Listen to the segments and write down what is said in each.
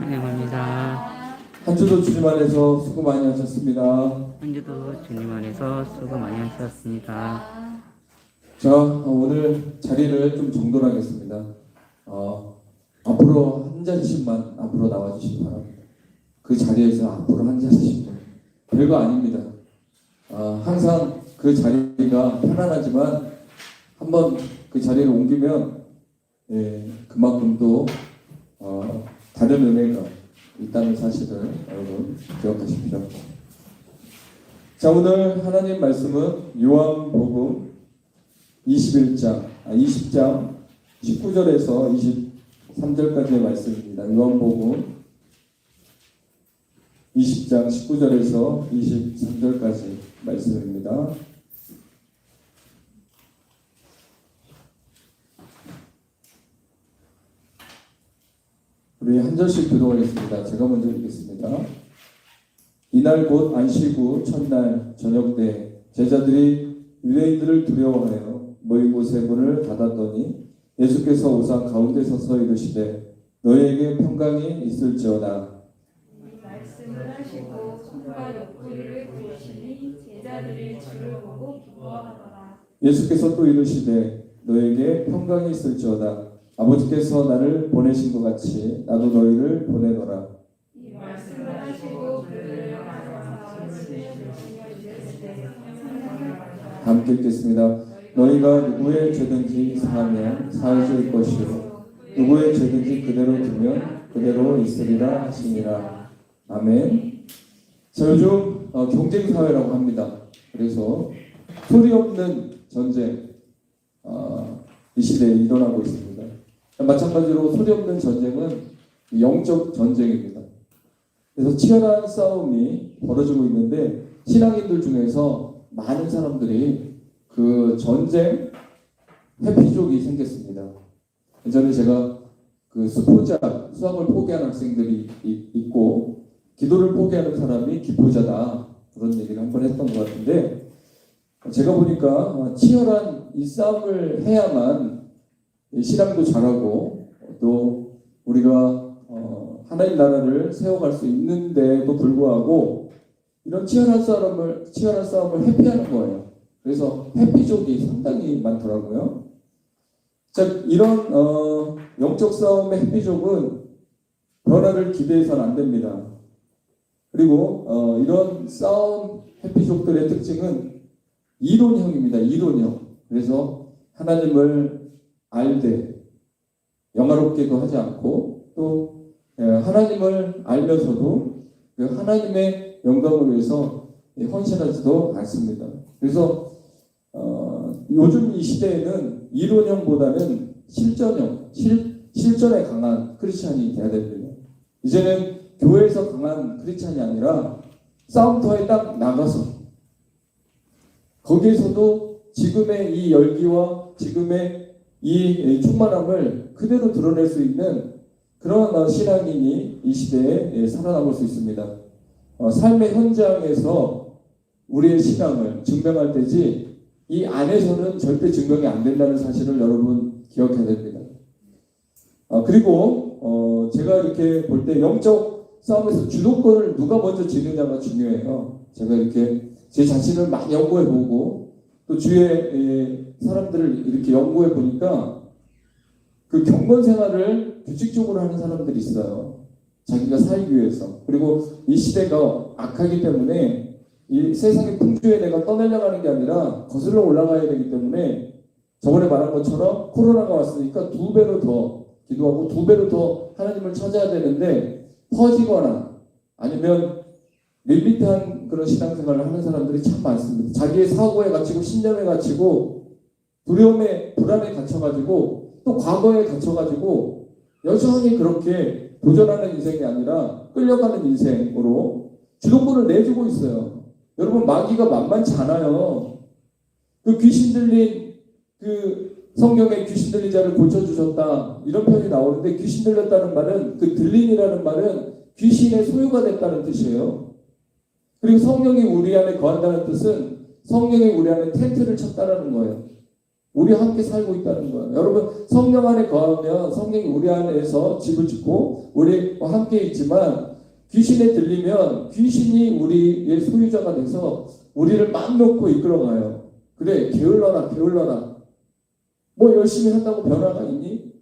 환영합니다. 한 주도 주님 안에서 수고 많이 하셨습니다. 한 주도 주님 안에서 수고 많이 하셨습니다. 자, 오늘 자리를 좀 정돈하겠습니다. 앞으로 한 자리씩만 앞으로 나와주시기 바랍니다. 그 자리에서 앞으로 한 자리씩만. 별거 아닙니다. 항상 그 자리가 편안하지만 한번 그 자리를 옮기면 그만큼 또 다른 은혜가 있다는 사실을 여러분 기억하십시오. 자, 오늘 하나님 말씀은 요한복음 20장 19절에서 23절까지의 말씀입니다. 요한복음 20장 19절에서 23절까지 말씀입니다. 우리 한 절씩 교독하겠습니다. 제가 먼저 읽겠습니다. 이날 곧 안식 후 첫날 저녁 때 제자들이 유대인들을 두려워하여 모인 곳에 문을 닫았더니 예수께서 오사 가운데 서서 이르시되 너희에게 평강이 있을지어다. 이 말씀을 하시고 손과 옆구리를 부으시니 제자들이 주를 보고 기뻐하더라. 예수께서 또 이르시되 너희에게 평강이 있을지어다. 아버지께서 나를 보내신 것 같이 나도 너희를 보내노라. 이 말씀을 하시고 그들을 가져다 함께 읽겠습니다. 너희가 누구의 죄든지 사하면 사해질 것이요 누구의 죄든지 그대로 두면 그대로 있으리라 하시니라. 아멘. 자, 요즘 경쟁사회라고 합니다. 그래서 소리 없는 전쟁 이 시대에 일어나고 있습니다. 마찬가지로 소리 없는 전쟁은 영적 전쟁입니다. 그래서 치열한 싸움이 벌어지고 있는데 신앙인들 중에서 많은 사람들이 그 전쟁 회피족이 생겼습니다. 예전에 제가 그 수포자, 수학을 포기한 학생들이 있고 기도를 포기하는 사람이 기포자다 그런 얘기를 한번 했던 것 같은데 제가 보니까 치열한 이 싸움을 해야만 신앙도 잘하고 또 우리가 하나님 나라를 세워갈 수 있는데도 불구하고 이런 치열한 싸움을 회피하는 거예요. 그래서 회피족이 상당히 많더라고요. 자, 이런 영적 싸움의 회피족은 변화를 기대해서는 안 됩니다. 그리고 이런 싸움 회피족들의 특징은 이론형입니다. 이론형. 그래서 하나님을 알되 영화롭게도 하지 않고 또 하나님을 알면서도 그 하나님의 영광을 위해서 헌신하지도 않습니다. 그래서 요즘 이 시대에는 이론형보다는 실전형, 실전에 강한 크리스찬이 돼야 됩니다. 이제는 교회에서 강한 크리스찬이 아니라 싸움터에 딱 나가서 거기에서도 지금의 이 열기와 지금의 이 충만함을 그대로 드러낼 수 있는 그런 신앙인이 이 시대에 살아남을 수 있습니다. 삶의 현장에서 우리의 신앙을 증명할 때지 이 안에서는 절대 증명이 안 된다는 사실을 여러분 기억해야 됩니다. 그리고 제가 이렇게 볼 때 영적 싸움에서 주도권을 누가 먼저 지느냐가 중요해요. 제가 이렇게 제 자신을 많이 연구해보고 또 주위의 사람들을 이렇게 연구해 보니까 그 경건 생활을 규칙적으로 하는 사람들이 있어요. 자기가 살기 위해서. 그리고 이 시대가 악하기 때문에 이 세상의 풍조에 내가 떠내려고 하는 게 아니라 거슬러 올라가야 되기 때문에 저번에 말한 것처럼 코로나가 왔으니까 2배로 더 기도하고 2배로 더 하나님을 찾아야 되는데 퍼지거나 아니면 밋밋한 그런 신앙생활을 하는 사람들이 참 많습니다. 자기의 사고에 갇히고 신념에 갇히고 두려움에 불안에 갇혀가지고 또 과거에 갇혀가지고 여전히 그렇게 도전하는 인생이 아니라 끌려가는 인생으로 주도권을 내주고 있어요. 여러분 마귀가 만만치 않아요. 그 귀신 들린 그 성경에 귀신 들린 자를 고쳐주셨다 이런 표현이 나오는데 귀신 들렸다는 말은 그 들림이라는 말은 귀신의 소유가 됐다는 뜻이에요. 그리고 성령이 우리 안에 거한다는 뜻은 성령이 우리 안에 텐트를 쳤다라는 거예요. 우리 함께 살고 있다는 거예요. 여러분 성령 안에 거하면 성령이 우리 안에서 집을 짓고 우리와 함께 있지만 귀신에 들리면 귀신이 우리의 소유자가 돼서 우리를 막 놓고 이끌어가요. 그래 게을러라 게을러라. 뭐 열심히 한다고 변화가 있니?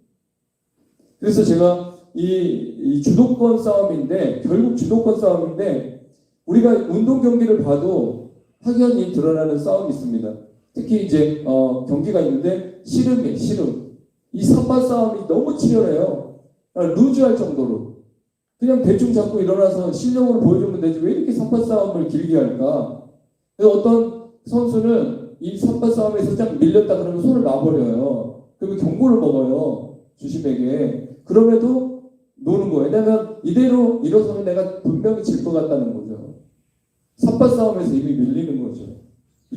그래서 제가 이 주도권 싸움인데 결국 주도권 싸움인데 우리가 운동 경기를 봐도 확연히 드러나는 싸움이 있습니다. 특히 이제 경기가 있는데 씨름이에요. 씨름. 이 삿발 싸움이 너무 치열해요. 루즈할 정도로. 그냥 대충 잡고 일어나서 실력으로 보여주면 되지 왜 이렇게 삿발 싸움을 길게 할까? 그래서 어떤 선수는 이 삿발 싸움에서 딱 밀렸다 그러면 손을 놔버려요. 그러면 경고를 먹어요. 주심에게. 그럼에도 노는 거예요. 왜냐면 이대로 일어서면 내가 분명히 질 것 같다는 거죠. 삿발 싸움에서 이미 밀리는 거죠.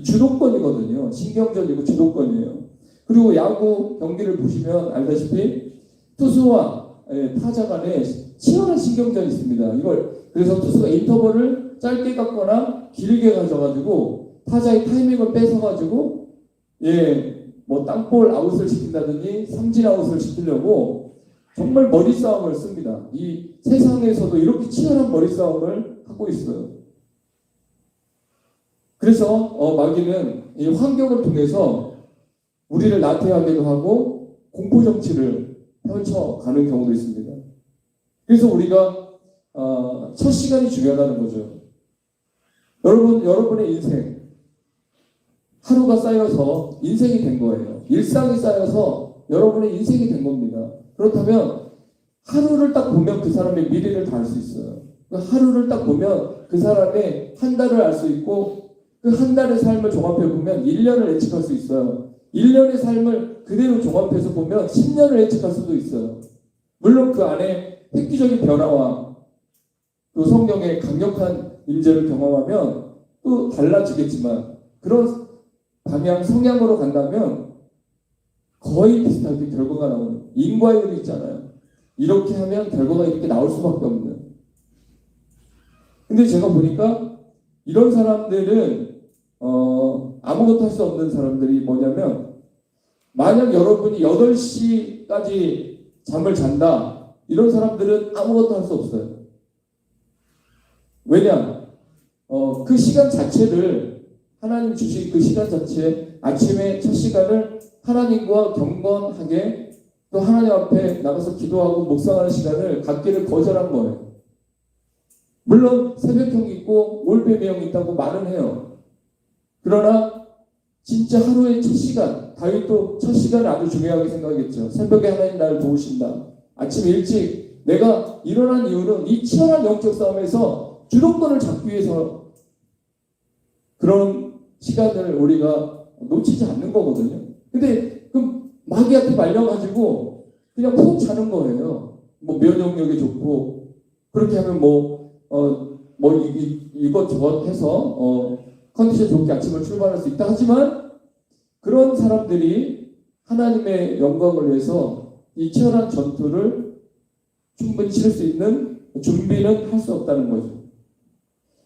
주도권이거든요. 신경전이고 주도권이에요. 그리고 야구 경기를 보시면 알다시피 투수와 타자 간에 치열한 신경전이 있습니다. 그래서 투수가 인터벌을 짧게 갖거나 길게 가져가지고 타자의 타이밍을 뺏어가지고 뭐 땅볼 아웃을 시킨다든지 삼진 아웃을 시키려고 정말 머리 싸움을 씁니다. 이 세상에서도 이렇게 치열한 머리 싸움을 하고 있어요. 그래서 마귀는 이 환경을 통해서 우리를 나태하게도 하고 공포 정치를 펼쳐가는 경우도 있습니다. 그래서 우리가 첫 시간이 중요하다는 거죠. 여러분의 인생 하루가 쌓여서 인생이 된 거예요. 일상이 쌓여서 여러분의 인생이 된 겁니다. 그렇다면 하루를 딱 보면 그 사람의 미래를 다 알 수 있어요. 그 하루를 딱 보면 그 사람의 한 달을 알 수 있고 그 한 달의 삶을 종합해 보면 1년을 예측할 수 있어요. 1년의 삶을 그대로 종합해서 보면 10년을 예측할 수도 있어요. 물론 그 안에 획기적인 변화와 또 성령의 강력한 임재를 경험하면 또 달라지겠지만 그런 방향, 성향으로 간다면 거의 비슷하게 결과가 나오는 인과율이 있잖아요. 이렇게 하면 결과가 이렇게 나올 수밖에 없는. 근데 제가 보니까 이런 사람들은 아무것도 할 수 없는 사람들이 뭐냐면 만약 여러분이 8시까지 잠을 잔다 이런 사람들은 아무것도 할 수 없어요. 왜냐? 그 시간 자체를 하나님 주신 그 시간 자체 아침에 첫 시간을 하나님과 경건하게 또 하나님 앞에 나가서 기도하고 묵상하는 시간을 갖기를 거절한 거예요. 물론 새벽형이 있고 올빼미형이 있다고 말은 해요. 그러나 진짜 하루의 첫 시간, 다윗도 첫 시간을 아주 중요하게 생각했죠. 새벽에 하나님 나를 도우신다. 아침 일찍 내가 일어난 이유는 이 치열한 영적 싸움에서 주도권을 잡기 위해서 그런 시간을 우리가 놓치지 않는 거거든요. 근데 그 마귀한테 말려가지고 그냥 푹 자는 거예요. 뭐 면역력이 좋고 그렇게 하면 이것저것 해서 컨디션 좋게 아침을 출발할 수 있다 하지만 그런 사람들이 하나님의 영광을 위해서 이 치열한 전투를 충분히 치를 수 있는 준비는 할 수 없다는 거죠.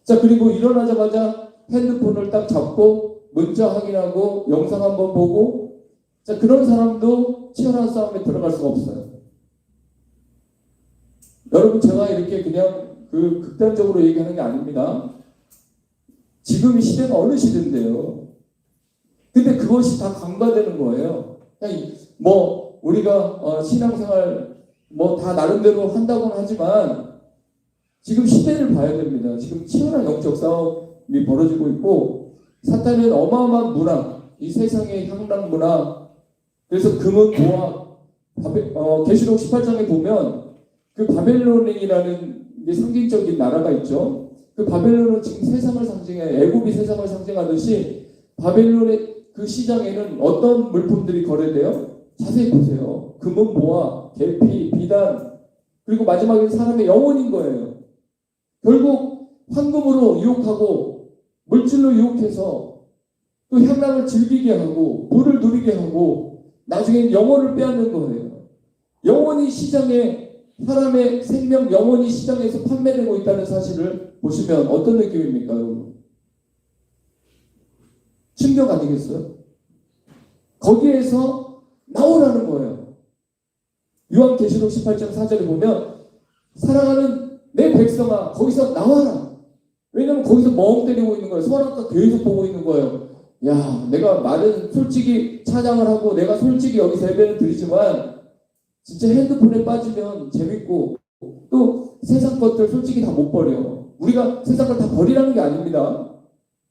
자, 그리고 일어나자마자 핸드폰을 딱 잡고 문자 확인하고 영상 한번 보고 자, 그런 사람도 치열한 싸움에 들어갈 수가 없어요. 여러분 제가 이렇게 그냥 극단적으로 얘기하는 게 아닙니다. 지금 이 시대가 어느 시대인데요. 근데 그것이 다 간과되는 거예요. 그냥 우리가 신앙생활 다 나름대로 한다고는 하지만 지금 시대를 봐야 됩니다. 지금 치열한 영적 싸움이 벌어지고 있고 사탄은 어마어마한 문화, 이 세상의 향락 문화, 그래서 금은 보화, 계시록 18장에 보면 그 바벨론이라는 상징적인 나라가 있죠. 그 바벨론은 지금 세상을 상징해 애굽이 세상을 상징하듯이 바벨론의 그 시장에는 어떤 물품들이 거래돼요? 자세히 보세요. 금은 보화, 계피, 비단, 그리고 마지막에 사람의 영혼인 거예요. 결국 황금으로 유혹하고 물질로 유혹해서 또 향락을 즐기게 하고 물을 누리게 하고 나중엔 영혼을 빼앗는 거예요. 영혼이 시장에 사람의 생명 영혼이 시장에서 판매되고 있다는 사실을 보시면 어떤 느낌입니까, 여러분? 충격 아니겠어요? 거기에서 나오라는 거예요. 요한계시록 18장 4절에 보면 사랑하는 내 백성아 거기서 나와라. 왜냐면 거기서 멍 때리고 있는 거예요. 선악과 계속 보고 있는 거예요. 야, 내가 말은 솔직히 찬양을 하고 내가 솔직히 여기서 예배를 드리지만 진짜 핸드폰에 빠지면 재밌고 또 세상 것들 솔직히 다 못 버려. 우리가 세상 걸 다 버리라는 게 아닙니다.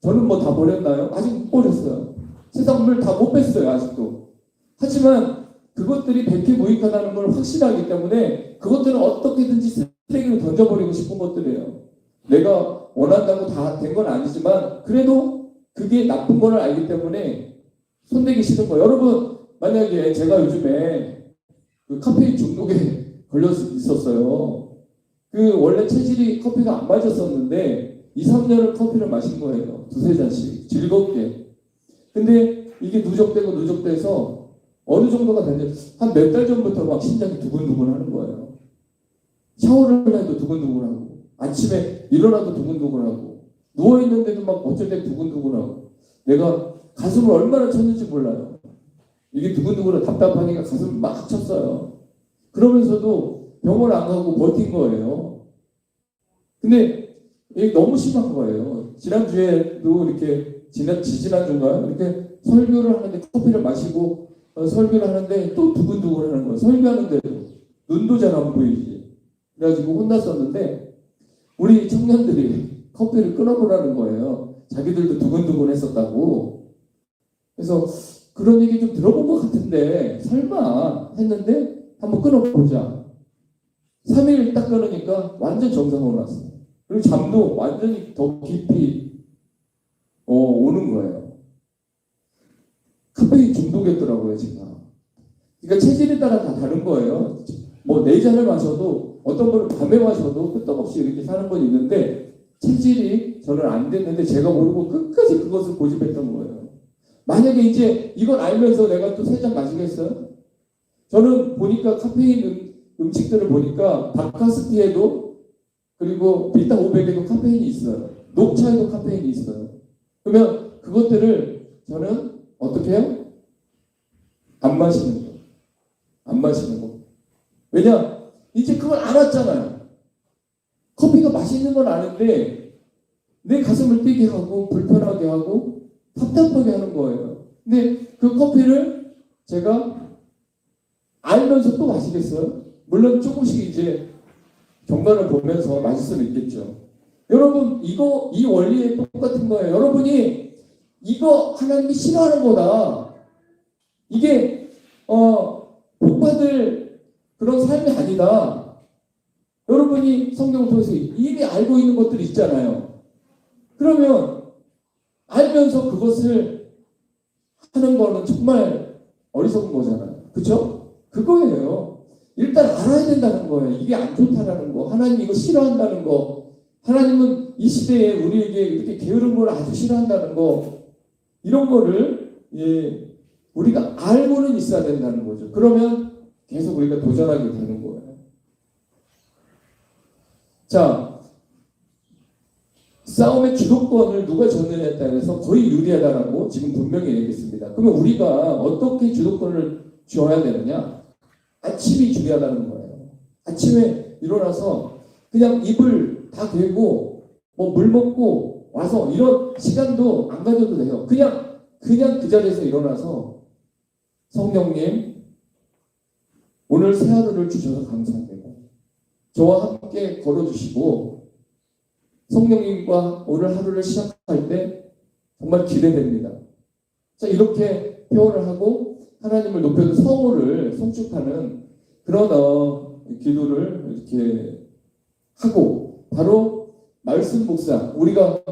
저는 뭐 다 버렸나요? 아직 못 버렸어요. 세상 물 다 못 뺐어요. 아직도. 하지만 그것들이 백해무익하다는 걸 확신하기 때문에 그것들은 어떻게든지 쓰레기로 던져버리고 싶은 것들이에요. 내가 원한다고 다 된 건 아니지만 그래도 그게 나쁜 걸 알기 때문에 손대기 싫은 거예요. 여러분 만약에 제가 요즘에 그 카페인 중독에 걸려 있었어요. 그 원래 체질이 커피가 안 맞았었는데 2, 3년을 커피를 마신 거예요. 두세 잔씩 즐겁게. 근데 이게 누적돼서 어느 정도가 됐는데 한 몇 달 전부터 막 심장이 두근두근 하는 거예요. 샤워를 해도 두근두근하고 아침에 일어나도 두근두근하고 누워있는데도 막 어쩔 때 두근두근하고 내가 가슴을 얼마나 쳤는지 몰라요. 이게 두근두근하고 답답하니까 가슴을 막 쳤어요. 그러면서도 병원 안 가고 버틴 거예요. 근데 이게 너무 심한 거예요. 지난주에도 이렇게 지지난주인가요? 이렇게 설교를 하는데 커피를 마시고 설교를 하는데 또 두근두근 하는 거예요. 설교하는데도 눈도 잘 안 보이지. 그래가지고 혼났었는데 우리 청년들이 커피를 끊어보라는 거예요. 자기들도 두근두근 했었다고. 그래서 그런 얘기 좀 들어본 것 같은데 설마 했는데 한번 끊어보자. 3일 딱 끊으니까 완전 정상으로 났어요. 그리고 잠도 완전히 더 깊이 오는 거예요. 카페인 중독이었더라고요, 제가. 그러니까 체질에 따라 다 다른 거예요. 뭐 4잔을 마셔도 어떤 분은 밤에 마셔도 끄떡없이 이렇게 사는 건 있는데 체질이 저는 안 됐는데 제가 모르고 끝까지 그것을 고집했던 거예요. 만약에 이제 이걸 알면서 내가 또 3잔 마시겠어요? 저는 보니까 카페인 음식들을 보니까 닭가스피에도 그리고 비타 500에도 카페인이 있어요. 녹차에도 카페인이 있어요. 그러면 그것들을 저는 어떻게 해요? 안 마시는 거. 안 마시는 거. 왜냐? 이제 그걸 알았잖아요. 커피가 맛있는 건 아는데 내 가슴을 뛰게 하고 불편하게 하고 답답하게 하는 거예요. 근데 그 커피를 제가 알면서 또 마시겠어요? 물론 조금씩 이제 경과를 보면서 마실 수는 있겠죠. 여러분 이 원리에 똑같은 거예요. 여러분이 이거 하나님이 싫어하는 거다. 이게 복받을 그런 삶이 아니다. 여러분이 성경을 통해서 이미 알고 있는 것들이 있잖아요. 그러면 알면서 그것을 하는 거는 정말 어리석은 거잖아요. 그렇죠? 그거예요. 일단 알아야 된다는 거예요. 이게 안 좋다라는 거. 하나님 이거 싫어한다는 거. 하나님은 이 시대에 우리에게 이렇게 게으른 걸 아주 싫어한다는 거. 이런 거를 우리가 알고는 있어야 된다는 거죠. 그러면 계속 우리가 도전하게 되는 거예요. 자, 싸움의 주도권을 누가 줬느냐에 따라서 거의 유리하다라고 지금 분명히 얘기했습니다. 그러면 우리가 어떻게 주도권을 줘야 되느냐? 아침이 중요하다는 거예요. 아침에 일어나서 그냥 입을 다 대고 뭐 물 먹고 와서 이런 시간도 안 가져도 돼요. 그냥 그 자리에서 일어나서 성령님 오늘 새 하루를 주셔서 감사합니다. 저와 함께 걸어주시고 성령님과 오늘 하루를 시작할 때 정말 기대됩니다. 자, 이렇게 표현을 하고 하나님을 높여서 성호를 송축하는 그런 기도를 이렇게 하고 바로 말씀 묵상. 우리가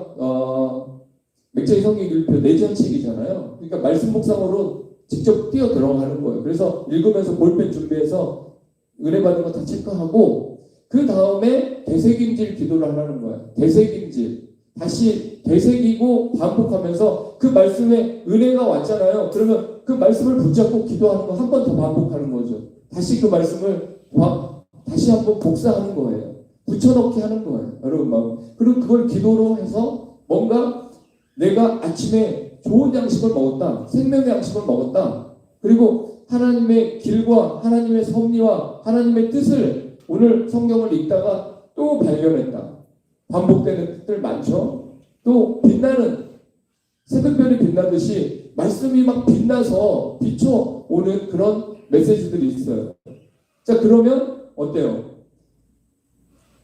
맥자기 성경 읽을 4장씩이잖아요. 그러니까 말씀 묵상으로 직접 뛰어 들어가는 거예요. 그래서 읽으면서 볼펜 준비해서 은혜 받은 거 다 체크하고 그 다음에 되새김질 기도를 하라는 거예요. 되새김질. 다시 되새기고 반복하면서 그 말씀에 은혜가 왔잖아요. 그러면 그 말씀을 붙잡고 기도하는 거 한 번 더 반복하는 거죠. 다시 그 말씀을 다시 한번 복사하는 거예요. 붙여넣기 하는 거예요. 여러분 마음. 그리고 그걸 기도로 해서 뭔가 내가 아침에 좋은 양식을 먹었다. 생명의 양식을 먹었다. 그리고 하나님의 길과 하나님의 섭리와 하나님의 뜻을 오늘 성경을 읽다가 또 발견했다. 반복되는 뜻들 많죠. 또 빛나는 새벽별이 빛나듯이 말씀이 막 빛나서 비춰오는 그런 메시지들이 있어요. 자, 그러면 어때요?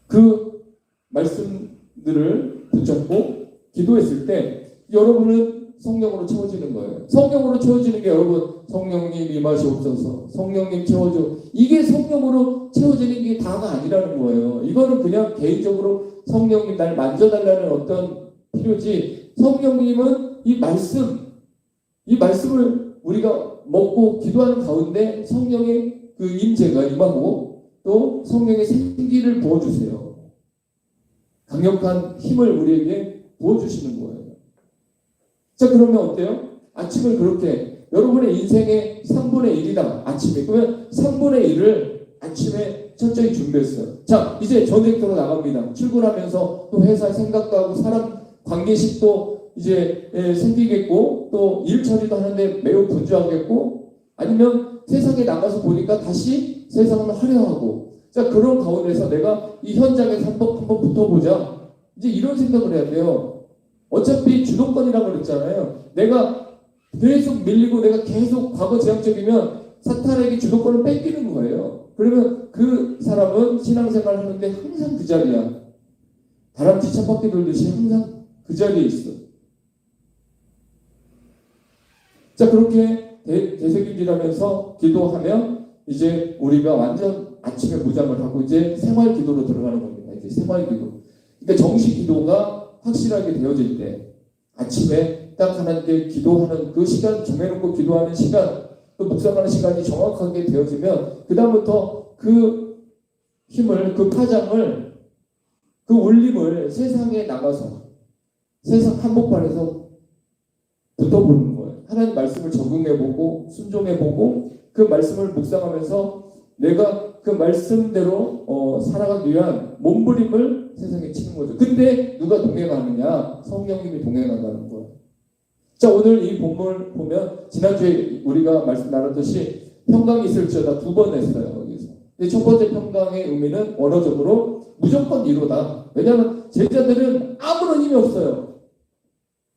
그 말씀들을 붙잡고 기도했을 때 여러분은 성령으로 채워지는 거예요. 성령으로 채워지는 게 여러분 성령님 임하시옵소서, 성령님 채워줘. 이게 성령으로 채워지는 게 다가 아니라는 거예요. 이거는 그냥 개인적으로 성령님 날 만져달라는 어떤 필요지, 성령님은 이 말씀을 우리가 먹고 기도하는 가운데 성령의 그 임재가 임하고 또 성령의 생기를 부어주세요. 강력한 힘을 우리에게 부어주시는 거예요. 자, 그러면 어때요? 아침을 그렇게 여러분의 인생의 3분의 1이다. 아침에. 그러면 3분의 1을 아침에 철저히 준비했어요. 자, 이제 전쟁터로 나갑니다. 출근하면서 또 회사 생각도 하고 사람 관계식도 이제 생기겠고 또 일 처리도 하는데 매우 분주하겠고 아니면 세상에 나가서 보니까 다시 세상은 화려하고 자, 그런 가운데서 내가 이 현장에서 한번 붙어보자. 이제 이런 생각을 해야 돼요. 어차피 주도권이라고 그랬잖아요. 내가 계속 밀리고 내가 계속 과거 지향적이면 사탄에게 주도권을 뺏기는 거예요. 그러면 그 사람은 신앙생활 하는데 항상 그 자리야. 다람쥐 쳇바퀴 돌듯이 항상 그 자리에 있어. 자, 그렇게 되새김질하면서 기도하면 이제 우리가 완전 아침에 무장을 하고 이제 생활 기도로 들어가는 겁니다. 이제 생활 기도. 그러니까 정식 기도가 확실하게 되어질 때 아침에 딱 하나님께 기도하는 그 시간 정해놓고 기도하는 시간 또 묵상하는 시간이 정확하게 되어지면 그 다음부터 그 힘을 그 파장을 그 울림을 세상에 나가서 세상 한복판에서 붙어보는 거예요. 하나님 말씀을 적응해보고 순종해보고 그 말씀을 묵상하면서 내가 그 말씀대로 살아가기 위한 몸부림을 세상에 치는 거죠. 근데 누가 동행하느냐? 성령님이 동행한다는 거예요. 자, 오늘 이 본문을 보면 지난주에 우리가 말씀 나눴듯이 평강이 있을지어다 2번 했어요. 여기서. 근데 첫 번째 평강의 의미는 원어적으로 무조건 이루다. 왜냐하면 제자들은 아무런 힘이 없어요.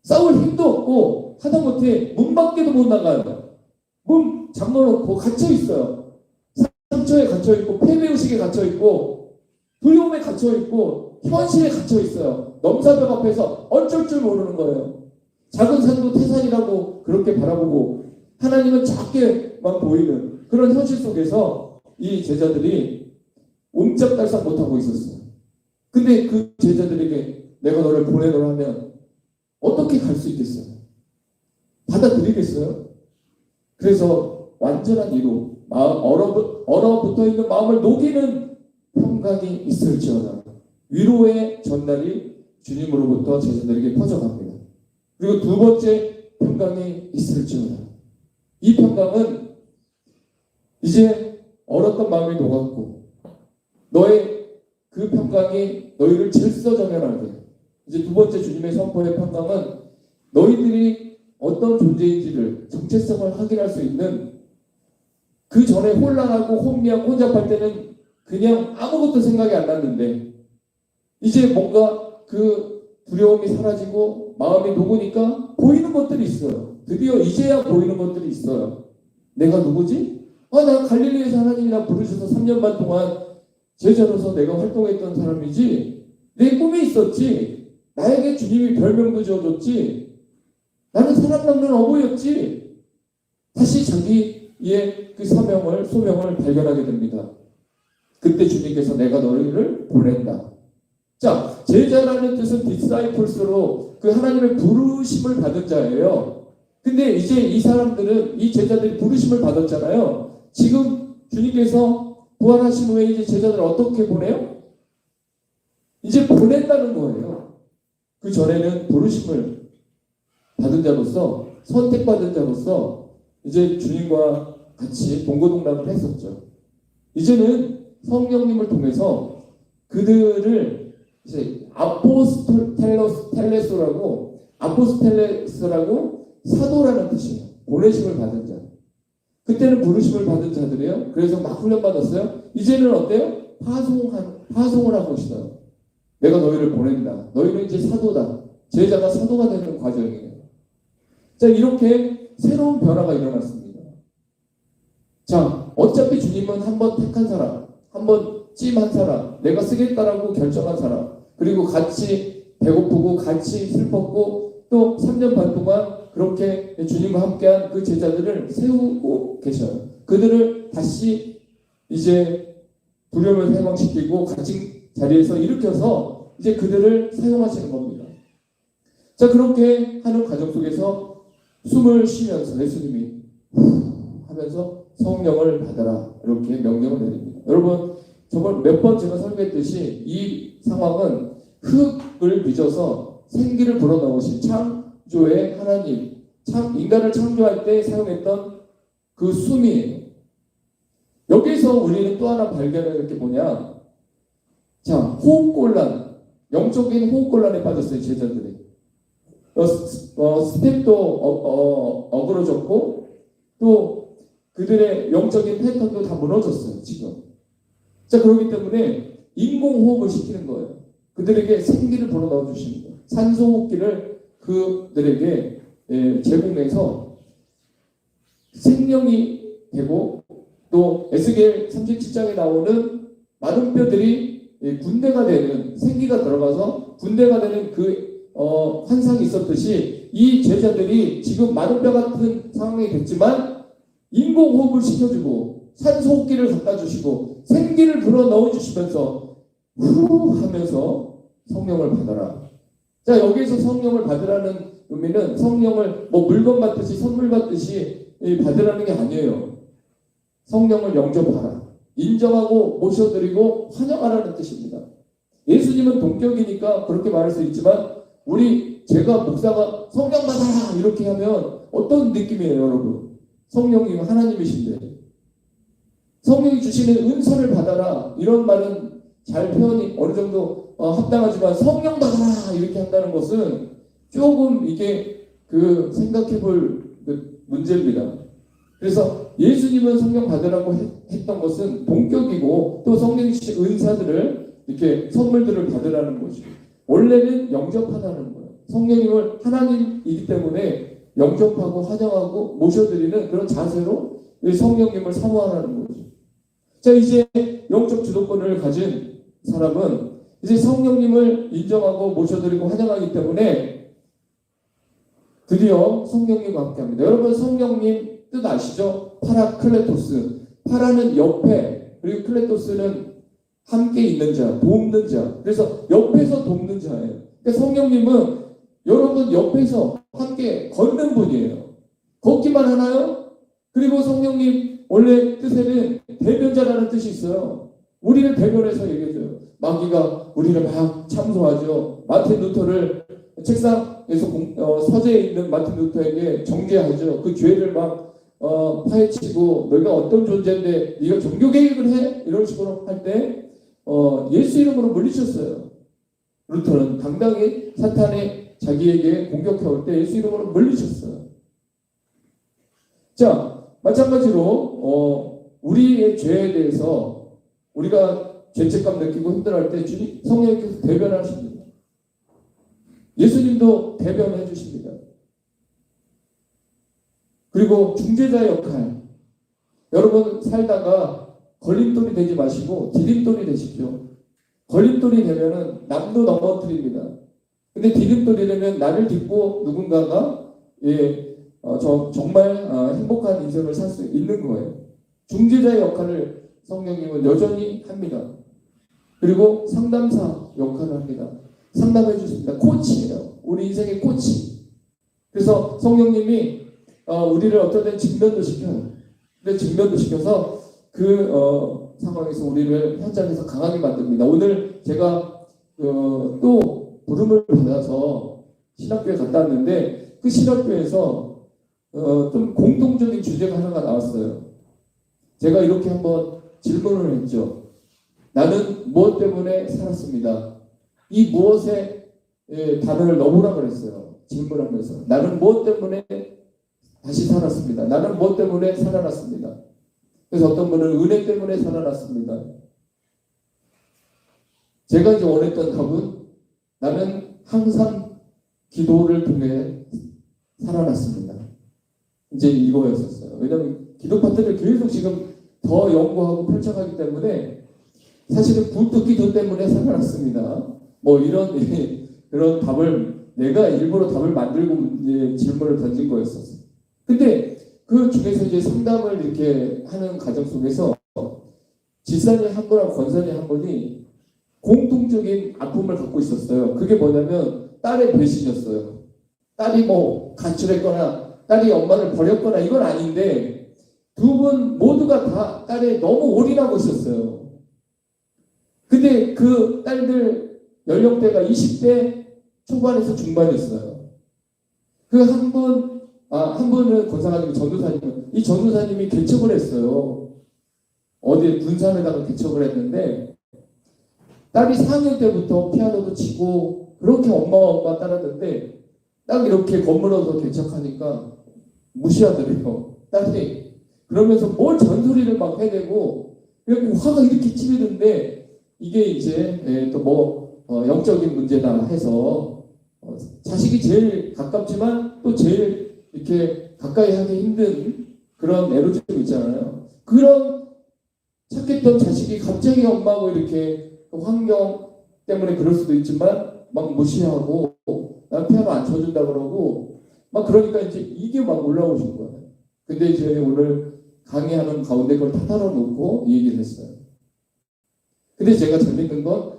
싸울 힘도 없고 하다못해 문 밖에도 못 나가요. 문 잠궈놓고 갇혀있어요. 상처에 갇혀있고 패배의식에 갇혀있고 두려움에 갇혀있고 현실에 갇혀있어요. 넘사벽 앞에서 어쩔 줄 모르는 거예요. 작은 산도 태산이라고 그렇게 바라보고 하나님은 작게만 보이는 그런 현실 속에서 이 제자들이 옴짝달싹 못하고 있었어요. 근데 그 제자들에게 내가 너를 보내노라 하면 어떻게 갈 수 있겠어요? 받아들이겠어요? 그래서 완전한 이루 얼어붙어 있는 마음을 녹이는 평강이 있을지어다. 위로의 전달이 주님으로부터 제자들에게 퍼져갑니다. 그리고 두 번째 평강이 있을지어다. 이 평강은 이제 얼었던 마음이 녹았고 너의 그 평강이 너희를 질서정연하게 이제 두 번째 주님의 선포의 평강은 너희들이 어떤 존재인지를 정체성을 확인할 수 있는 그 전에 혼란하고 혼미하고 혼잡할 때는 그냥 아무것도 생각이 안 났는데 이제 뭔가 그 두려움이 사라지고 마음이 녹으니까 보이는 것들이 있어요. 드디어 이제야 보이는 것들이 있어요. 내가 누구지? 나 갈릴리에서 하나님이 나 부르셔서 3년 반 동안 제자로서 내가 활동했던 사람이지. 내 꿈이 있었지. 나에게 주님이 별명도 지어줬지. 나는 사람 낚는 어부였지. 다시 자기의 그 소명을 발견하게 됩니다. 그때 주님께서 내가 너희를 보낸다. 자, 제자라는 뜻은 disciples로 그 하나님의 부르심을 받은 자예요. 근데 이제 이 사람들은 이 제자들이 부르심을 받았잖아요. 지금 주님께서 부활하신 후에 이제 제자들을 어떻게 보내요? 이제 보낸다는 거예요. 그 전에는 부르심을 받은 자로서 선택받은 자로서 이제 주님과 같이 동고동락을 했었죠. 이제는 성령님을 통해서 그들을 이제 아포스텔레스라고 사도라는 뜻이에요. 보내심을 받은 자. 그때는 부르심을 받은 자들이에요. 그래서 막 훈련받았어요. 이제는 어때요? 파송을 하고 있어요. 내가 너희를 보낸다. 너희는 이제 사도다. 제자가 사도가 되는 과정이에요. 자, 이렇게 새로운 변화가 일어났습니다. 자, 어차피 주님은 한번 택한 사람, 한번 찜한 사람, 내가 쓰겠다라고 결정한 사람, 그리고 같이 배고프고 같이 슬펐고 또 3년 반 동안 그렇게 주님과 함께한 그 제자들을 세우고 계셔요. 그들을 다시 이제 두려움을 해방시키고 같이 자리에서 일으켜서 이제 그들을 사용하시는 겁니다. 자, 그렇게 하는 과정 속에서 숨을 쉬면서 예수님이 하면서 성령을 받아라 이렇게 명령을 내립니다. 여러분, 저번 몇 번 제가 설교했듯이 이 상황은 흙을 빚어서 생기를 불어넣으신 창조의 하나님, 인간을 창조할 때 사용했던 그 숨이에요. 여기서 우리는 또 하나 발견할 게 뭐냐? 자, 호흡곤란, 영적인 호흡곤란에 빠졌어요, 제자들이. 스텝도 어그러졌고 또 그들의 영적인 패턴도 다 무너졌어요, 지금. 자, 그렇기 때문에 인공호흡을 시키는 거예요. 그들에게 생기를 불어넣어 주시는 거예요. 산소호흡기를 그들에게 제공해서 생명이 되고 또 에스겔 37장에 나오는 마른 뼈들이 군대가 되는 생기가 들어가서 군대가 되는 그 환상이 있었듯이 이 제자들이 지금 마른 뼈 같은 상황이 됐지만 인공호흡을 시켜주고 산소호흡기를 갖다 주시고 생기를 불어넣어 주시면서 후 하면서 성령을 받아라. 자, 여기에서 성령을 받으라는 의미는 성령을 뭐 물건 받듯이 선물 받듯이 받으라는 게 아니에요. 성령을 영접하라. 인정하고 모셔드리고 환영하라는 뜻입니다. 예수님은 동격이니까 그렇게 말할 수 있지만 제가 목사가 성령 받아라 이렇게 하면 어떤 느낌이에요, 여러분? 성령이 하나님이신데 성령이 주시는 은사를 받아라 이런 말은 잘 표현이 어느 정도 합당하지만 성령 받아라 이렇게 한다는 것은 조금 이게 생각해볼 문제입니다. 그래서 예수님은 성령 받으라고 했던 것은 본격이고 또 성령이 주신 은사들을 이렇게 선물들을 받으라는 거죠. 원래는 영접하라는 거예요. 성령님을 하나님이기 때문에 영접하고 환영하고 모셔드리는 그런 자세로 성령님을 사모하라는 거죠. 자, 이제 영적 주도권을 가진 사람은 이제 성령님을 인정하고 모셔드리고 환영하기 때문에 드디어 성령님과 함께합니다. 여러분, 성령님 뜻 아시죠? 파라클레토스. 파라는 옆에, 그리고 클레토스는 함께 있는 자, 돕는 자. 그래서 옆에서 돕는 자예요. 그러니까 성령님은 여러분 옆에서 함께 걷는 분이에요. 걷기만 하나요? 그리고 성령님 원래 뜻에는 대변자라는 뜻이 있어요. 우리를 대변해서 얘기해줘요. 마귀가 우리를 막 참소하죠. 마틴 루터를 책상에서 서재에 있는 마틴 루터에게 정죄하죠. 그 죄를 막 파헤치고 너희가 어떤 존재인데 네가 종교 개혁을 해? 이런 식으로 할 때 예수 이름으로 물리쳤어요. 루터는 당당히 사탄이 자기에게 공격해올 때 예수 이름으로 물리쳤어요. 자, 마찬가지로 우리의 죄에 대해서 우리가 죄책감 느끼고 힘들어할 때 주님 성령님께서 대변하십니다. 예수님도 대변해 주십니다. 그리고 중재자의 역할. 여러분 살다가 걸림돌이 되지 마시고 디딤돌이 되십시오. 걸림돌이 되면은 남도 넘어뜨립니다. 근데 디딤돌이 되면 나를 딛고 누군가가 정말 행복한 인생을 살 수 있는 거예요. 중재자의 역할을 성령님은 여전히 합니다. 그리고 상담사 역할을 합니다. 상담해 주십니다. 코치예요. 우리 인생의 코치. 그래서 성령님이 우리를 어떤 때는 직면도 시켜요. 근데 직면도 시켜서 상황에서 우리를 현장에서 강하게 만듭니다. 오늘 제가 또 부름을 받아서 신학교에 갔다 왔는데 그 신학교에서 좀 공통적인 주제가 하나가 나왔어요. 제가 이렇게 한번 질문을 했죠. 나는 무엇 때문에 살았습니다. 이 무엇에 단어를 넣으라 그랬어요. 질문하면서 나는 무엇 때문에 다시 살았습니다. 나는 무엇 때문에 살아났습니다. 그래서 어떤 분은 은혜 때문에 살아났습니다. 제가 이제 원했던 답은 나는 항상 기도를 통해 살아났습니다. 이제 이거였었어요. 왜냐하면 기도 파트를 계속 지금 더 연구하고 펼쳐가기 때문에 사실은 불도 기도 때문에 살아났습니다. 뭐 이런 그런 답을 내가 일부러 답을 만들고 이제 질문을 던진 거였었어요. 근데 그 중에서 이제 상담을 이렇게 하는 과정 속에서 집사님 한 분하고 권사님 한 분이 공통적인 아픔을 갖고 있었어요. 그게 뭐냐면 딸의 배신이었어요. 딸이 뭐 가출했거나 딸이 엄마를 버렸거나 이건 아닌데 두 분 모두가 다 딸에 너무 올인하고 있었어요. 근데 그 딸들 연령대가 20대 초반에서 중반이었어요. 그 한 분은 권사가지고 전도사님, 이 전도사님이 개척을 했어요. 어디 군산에다가 개척을 했는데 딸이 4학년 때부터 피아노도 치고 그렇게 엄마 따랐는데 딱 이렇게 건물어서 개척하니까 무시하더래요. 딸이 그러면서 뭘 잔소리를 막 해대고 그래서 화가 이렇게 치밀는데 이게 이제 또 뭐 영적인 문제다 해서 자식이 제일 가깝지만 또 제일 이렇게 가까이 하기 힘든 그런 에로즘 있잖아요. 그런 착했던 자식이 갑자기 엄마하고 이렇게 환경 때문에 그럴 수도 있지만 막 무시하고 난 피아노 안 쳐준다 그러고 막 그러니까 이제 이게 막 올라오신 거예요. 근데 이제 오늘 강의하는 가운데 그걸 다 달아놓고 이 얘기를 했어요. 근데 제가 재밌는 건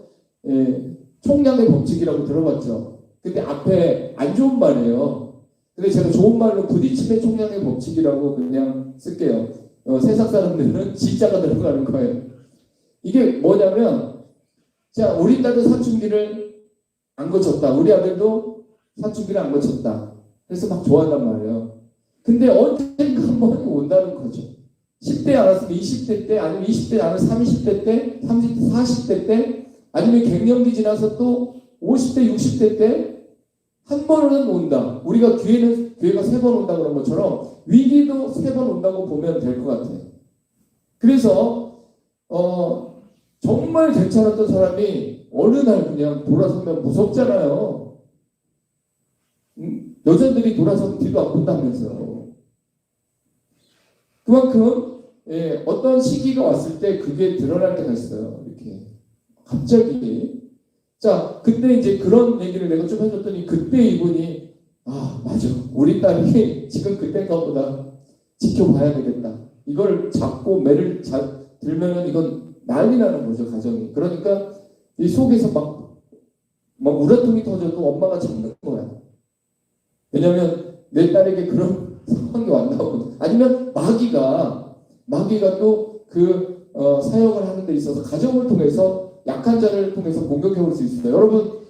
총량의 법칙이라고 들어봤죠. 근데 앞에 안 좋은 말이에요. 근데 제가 좋은 말로 부딪힘의 총량의 법칙이라고 그냥 쓸게요. 세상 사람들은 G자가 들어가는 거예요. 이게 뭐냐면 자 우리 딸도 사춘기를 안 거쳤다. 우리 아들도 사춘기를 안 거쳤다. 그래서 막 좋아한단 말이에요. 근데 언젠가 한 번이 온다는 거죠. 10대 안 왔으면 20대 때, 아니면 20대 안 왔으면 30대 때, 30대, 40대 때, 아니면 갱년기 지나서 또 50대, 60대 때 한 번은 온다. 우리가 기회가 3번 온다 그런 것처럼 위기도 3번 온다고 보면 될 것 같아요. 그래서 정말 괜찮았던 사람이 어느 날 그냥 돌아서면 무섭잖아요. 여자들이 돌아서면 뒤도 안 본다면서요. 그만큼 어떤 시기가 왔을 때 그게 드러날 때가 있어요. 이렇게 갑자기 자 그때 이제 그런 얘기를 내가 좀 해줬더니 그때 이분이 아 맞아 우리 딸이 지금 그때가 보다 지켜봐야 되겠다. 이걸 잡고 매를 들면은 이건 난리 나는 거죠 가정이. 그러니까 이 속에서 막 우라통이 터져도 엄마가 참는 거야. 왜냐면 내 딸에게 그런 상황이 왔다고. 아니면 마귀가 또 그 사역을 하는 데 있어서 가정을 통해서 약한 자를 통해서 공격해 올 수 있습니다. 여러분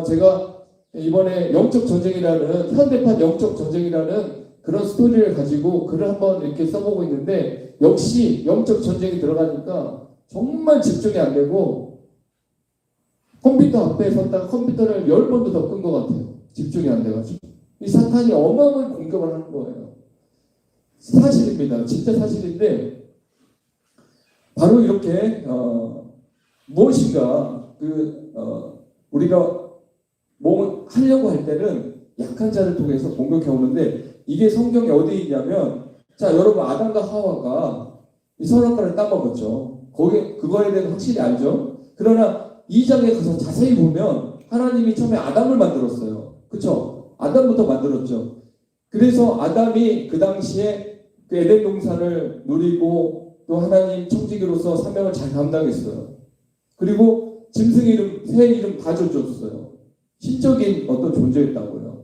제가 이번에 영적 전쟁이라는 현대판 영적 전쟁이라는 그런 스토리를 가지고 글을 한번 이렇게 써보고 있는데 역시 영적 전쟁이 들어가니까 정말 집중이 안 되고 컴퓨터 앞에 섰다가 컴퓨터를 10번도 더 끈 것 같아요. 집중이 안 돼가지고 이 사탄이 어마어마한 공격을 하는 거예요. 사실입니다. 진짜 사실인데 바로 이렇게 무엇인가 우리가 뭐 하려고 할 때는 약한 자를 통해서 공격해 오는데 이게 성경에 어디 있냐면 자 여러분 아담과 하와가 이 선악과를 따먹었죠. 그거에 대해서 확실히 알죠. 그러나 2장에 가서 자세히 보면 하나님이 처음에 아담을 만들었어요. 그렇죠? 아담부터 만들었죠. 그래서 아담이 그 당시에 그 에덴 동산을 누리고 또 하나님 청지기로서 사명을 잘 감당했어요. 그리고 짐승 이름, 새 이름 다 줬어요. 신적인 어떤 존재였다고요.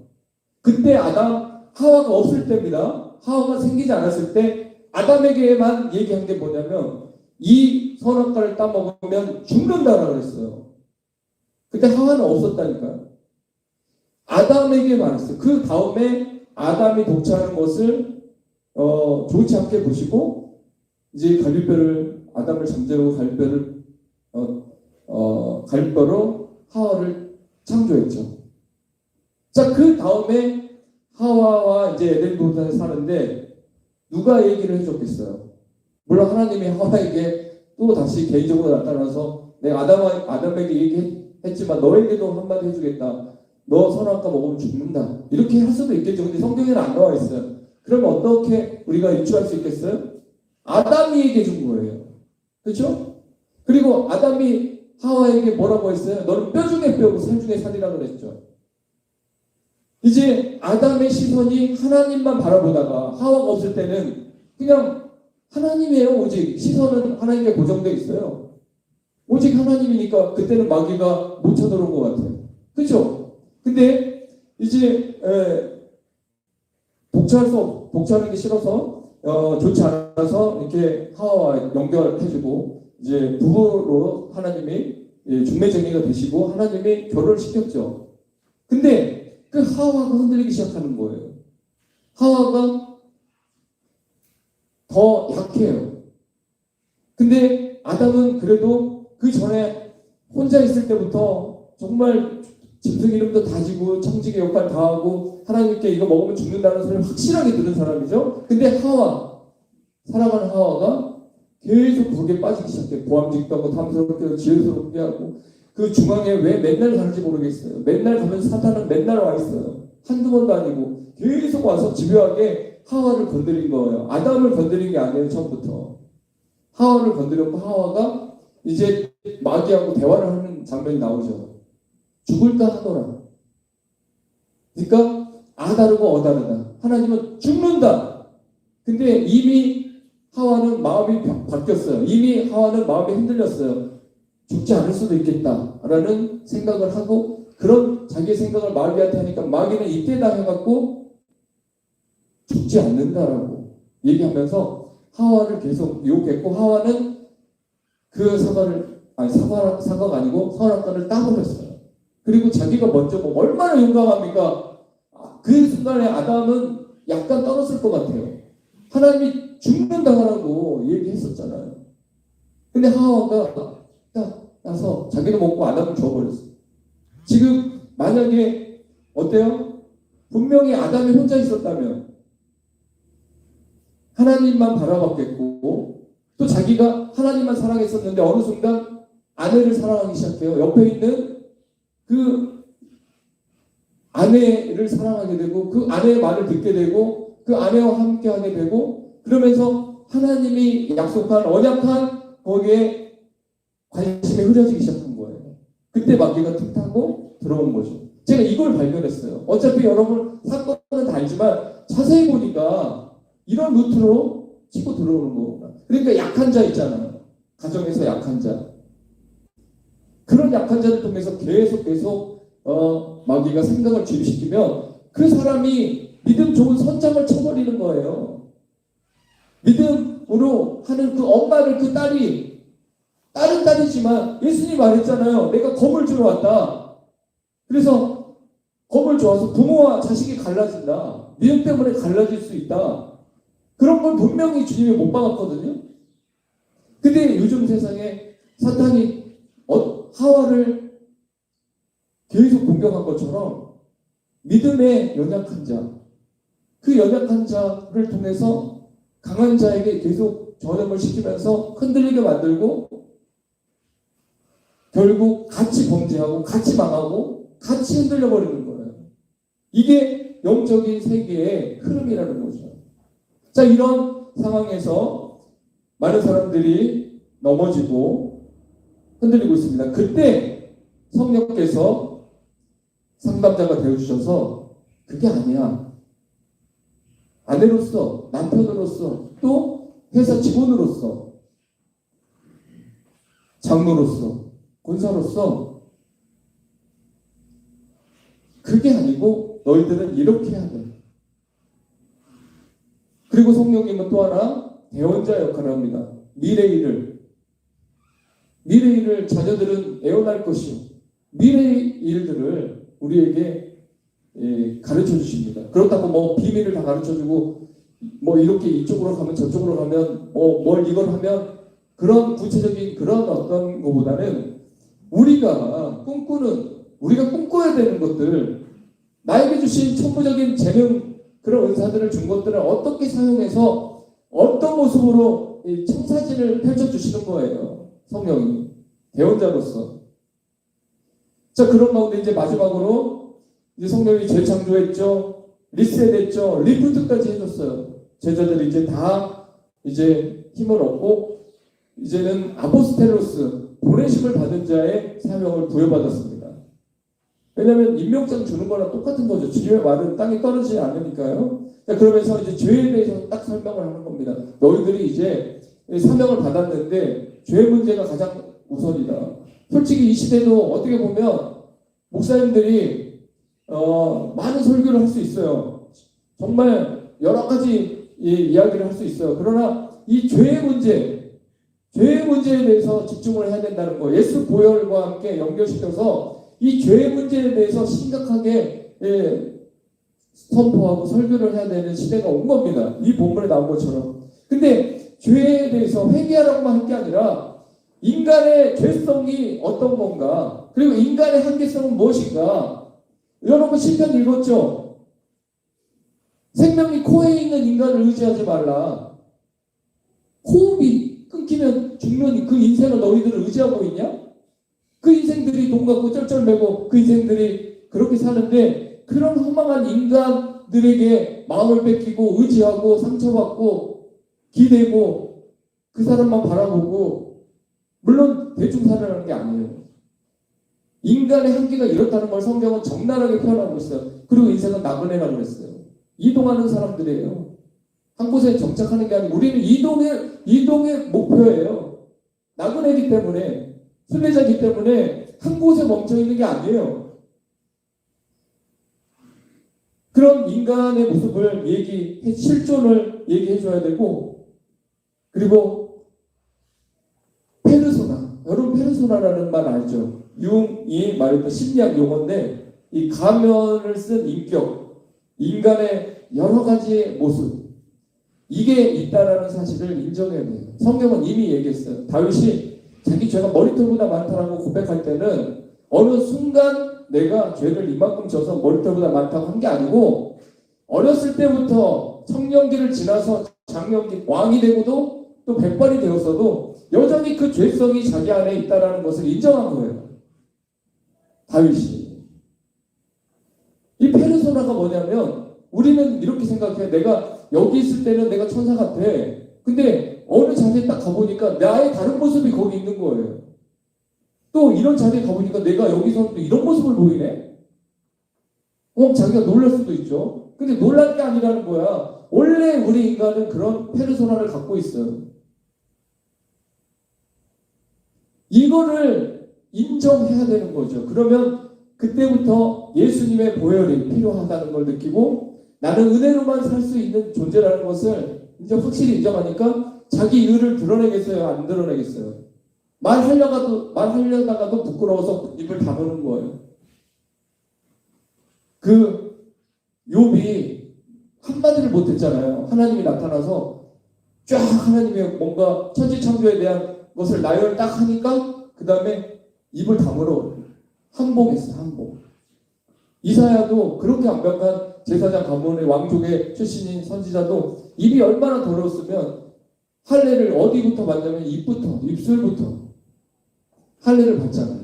그때 하와가 없을 때입니다. 하와가 생기지 않았을 때 아담에게만 얘기한 게 뭐냐면 이 선악과를 따먹으면 죽는다라고 했어요. 그때 하와는 없었다니까요. 아담에게 말했어요. 그 다음에 아담이 독차하는 것을 좋지 않게 보시고 이제 아담을 잠재우고 갈뼈로 하와를 창조했죠. 자, 그 다음에 하와와 이제 에덴 동산에 사는데 누가 얘기를 해줬겠어요? 물론 하나님이 하와에게 또 다시 개인적으로 나타나서 내가 아담에게 얘기했지만 너에게도 한마디 해주겠다. 너 선악과 먹으면 죽는다. 이렇게 할 수도 있겠죠. 근데 성경에는 안 나와 있어요. 그러면 어떻게 우리가 유추할 수 있겠어요? 아담이 얘기해 준 거예요. 그렇죠? 그리고 아담이 하와에게 뭐라고 했어요? 너는 뼈 중에 뼈고 살 중에 살이라고 그랬죠. 이제 아담의 시선이 하나님만 바라보다가 하와가 없을 때는 그냥 하나님이에요. 오직 시선은 하나님께 고정되어 있어요. 오직 하나님이니까 그때는 마귀가 못 쳐들어온 것 같아요. 그렇죠? 근데 이제 독차하는 게 싫어서 좋지 않아서 이렇게 하와와 연결해주고 이제 부부로 하나님이 중매쟁이가 되시고 하나님이 결혼을 시켰죠. 근데 그 하와가 흔들리기 시작하는 거예요. 하와가 더 약해요. 근데 아담은 그래도 그 전에 혼자 있을 때부터 정말 짐승 이름도 다지고 청지기 역할 다 하고 하나님께 이거 먹으면 죽는다는 소리를 확실하게 들은 사람이죠. 근데 사랑하는 하와가 계속 거기에 빠지기 시작해. 보암직도 하고 탐스럽게 하고 지혜스럽게 하고 그 중앙에 왜 맨날 가는지 모르겠어요. 맨날 가면 사탄은 맨날 와 있어요. 한두 번도 아니고 계속 와서 집요하게 하와를 건드린 거예요. 아담을 건드린 게 아니에요. 처음부터. 하와를 건드렸고 하와가 이제 마귀하고 대화를 하는 장면이 나오죠. 죽을까 하노라. 그러니까 아다르고 어다르다. 하나님은 죽는다. 근데 이미 하와는 마음이 바뀌었어요. 이미 하와는 마음이 흔들렸어요. 죽지 않을 수도 있겠다라는 생각을 하고 그런 자기의 생각을 마귀한테 하니까 마귀는 이때다 해갖고 죽지 않는다라고 얘기하면서 하와를 계속 유혹했고 하와는 그 사과가 아니고 선악과를 따버렸어요. 그리고 자기가 먼저 얼마나 용감합니까? 그 순간에 아담은 약간 떨었을 것 같아요. 하나님이 죽는다고 얘기했었잖아요. 근데 하와가 나서 자기도 먹고 아담을 줘버렸어요. 지금 만약에 어때요? 분명히 아담이 혼자 있었다면 하나님만 바라봤겠고 또 자기가 하나님만 사랑했었는데 어느 순간 아내를 사랑하기 시작해요. 옆에 있는 그 아내를 사랑하게 되고 그 아내의 말을 듣게 되고 그 아내와 함께 하게 되고 그러면서 하나님이 약속한 언약한 거기에 관심이 흐려지기 시작한 거예요. 그때 마귀가 틈타고 들어온 거죠. 제가 이걸 발견했어요. 어차피 여러분 사건은 다 알지만 자세히 보니까 이런 루트로 치고 들어오는 거구나. 그러니까 약한 자 있잖아요. 가정에서 약한 자. 그런 약한 자를 통해서 계속 마귀가 생각을 주입시키면 그 사람이 믿음 좋은 선장을 쳐버리는 거예요. 믿음으로 하는 그 엄마를 그 딸이 다른 딸이지만 예수님이 말했잖아요. 내가 검을 주러 왔다. 그래서 검을 주어서 부모와 자식이 갈라진다. 믿음 때문에 갈라질 수 있다. 그런 걸 분명히 주님이 못 박았거든요. 근데 요즘 세상에 사탄이 하와를 계속 공격한 것처럼 믿음의 연약한 자, 그 연약한 자를 통해서 강한 자에게 계속 전염을 시키면서 흔들리게 만들고 결국 같이 범죄하고 같이 망하고 같이 흔들려 버리는 거예요. 이게 영적인 세계의 흐름이라는 거죠. 자, 이런 상황에서 많은 사람들이 넘어지고 흔들리고 있습니다. 그때 성령께서 상담자가 되어주셔서 그게 아니야. 아내로서, 남편으로서, 또 회사 직원으로서, 장로로서, 권사로서 그게 아니고 너희들은 이렇게 해야 돼. 그리고 성령님은 또 하나 대원자 역할을 합니다. 미래의 일을 자녀들은 애원할 것이요. 미래의 일들을 우리에게 가르쳐 주십니다. 그렇다고 뭐 비밀을 다 가르쳐 주고 뭐 이렇게 이쪽으로 가면 저쪽으로 가면 뭘 이걸 하면 그런 구체적인 그런 어떤 것보다는 우리가 꿈꿔야 되는 것들 나에게 주신 천부적인 재능, 그런 은사들을 준 것들을 어떻게 사용해서 어떤 모습으로 이 청사진을 펼쳐주시는 거예요. 성령이. 대원자로서. 자, 그런 가운데 이제 마지막으로 이제 성령이 재창조했죠. 리셋했죠. 리프트까지 해줬어요. 제자들이 이제 다 이제 힘을 얻고 이제는 아포스텔로스, 보내심을 받은 자의 사명을 부여받았습니다. 왜냐하면 임명장 주는 거랑 똑같은 거죠. 주님의 말은 땅에 떨어지지 않으니까요. 자, 그러면서 이제 죄에 대해서 딱 설명을 하는 겁니다. 너희들이 이제 사명을 받았는데 죄 문제가 가장 우선이다. 솔직히 이 시대도 어떻게 보면 목사님들이 많은 설교를 할 수 있어요. 정말 여러 가지 이야기를 할 수 있어요. 그러나 이 죄의 문제에 대해서 집중을 해야 된다는 거. 예수 보혈과 함께 연결시켜서 이 죄의 문제에 대해서 심각하게 선포하고 설교를 해야 되는 시대가 온 겁니다. 이 본문에 나온 것처럼. 근데 죄에 대해서 회개하라고만 할 게 아니라 인간의 죄성이 어떤 건가, 그리고 인간의 한계성은 무엇인가. 여러분 시편 읽었죠? 생명이 코에 있는 인간을 의지하지 말라. 호흡이 끊기면 죽는 그 인생을 너희들은 의지하고 있냐? 그 인생들이 돈 갖고 쩔쩔매고 그 인생들이 그렇게 사는데, 그런 허망한 인간들에게 마음을 뺏기고 의지하고 상처받고 기대고 그 사람만 바라보고, 물론 대충 살아가는 게 아니에요. 인간의 한계가 이렇다는 걸 성경은 적나라하게 표현하고 있어요. 그리고 인생은 나그네라고 그랬어요. 이동하는 사람들이에요. 한 곳에 정착하는 게 아니고 우리는 이동의 목표예요. 나그네이기 때문에, 순례자이기 때문에 한 곳에 멈춰 있는 게 아니에요. 그런 인간의 모습을 실존을 얘기해 줘야 되고, 그리고 페르소나. 여러분 페르소나라는 말 알죠? 융이 말했던 심리학 용어인데, 이 가면을 쓴 인격, 인간의 여러 가지의 모습, 이게 있다라는 사실을 인정해야 돼요. 성경은 이미 얘기했어요. 다윗이 자기 죄가 머리털보다 많다라고 고백할 때는 어느 순간 내가 죄를 이만큼 져서 머리털보다 많다고 한 게 아니고, 어렸을 때부터 청년기를 지나서 장년기 왕이 되고도 또 백발이 되었어도 여전히 그 죄성이 자기 안에 있다라는 것을 인정한 거예요. 다윗이. 이 페르소나가 뭐냐면, 우리는 이렇게 생각해. 내가 여기 있을 때는 내가 천사 같아. 근데 어느 자리에 딱 가보니까 나의 다른 모습이 거기 있는 거예요. 또 이런 자리에 가보니까 내가 여기서 또 이런 모습을 보이네? 자기가 놀랄 수도 있죠. 근데 놀랄 게 아니라는 거야. 원래 우리 인간은 그런 페르소나를 갖고 있어요. 이거를 인정해야 되는 거죠. 그러면 그때부터 예수님의 보혈이 필요하다는 걸 느끼고, 나는 은혜로만 살 수 있는 존재라는 것을 이제 확실히 인정하니까 자기 의를 드러내겠어요? 안 드러내겠어요? 말하려다가도 부끄러워서 입을 다무는 거예요. 그 욥이 한마디를 못했잖아요. 하나님이 나타나서 쫙 하나님의 뭔가 천지창조에 대한 것을 나열을 딱 하니까 그 다음에 입을 다물어 항복했어. 항복. 이사야도 그렇게 완벽한 제사장 가문의 왕족의 출신인 선지자도 입이 얼마나 더러웠으면 할례를 어디부터 받냐면 입술부터 할례를 받잖아요.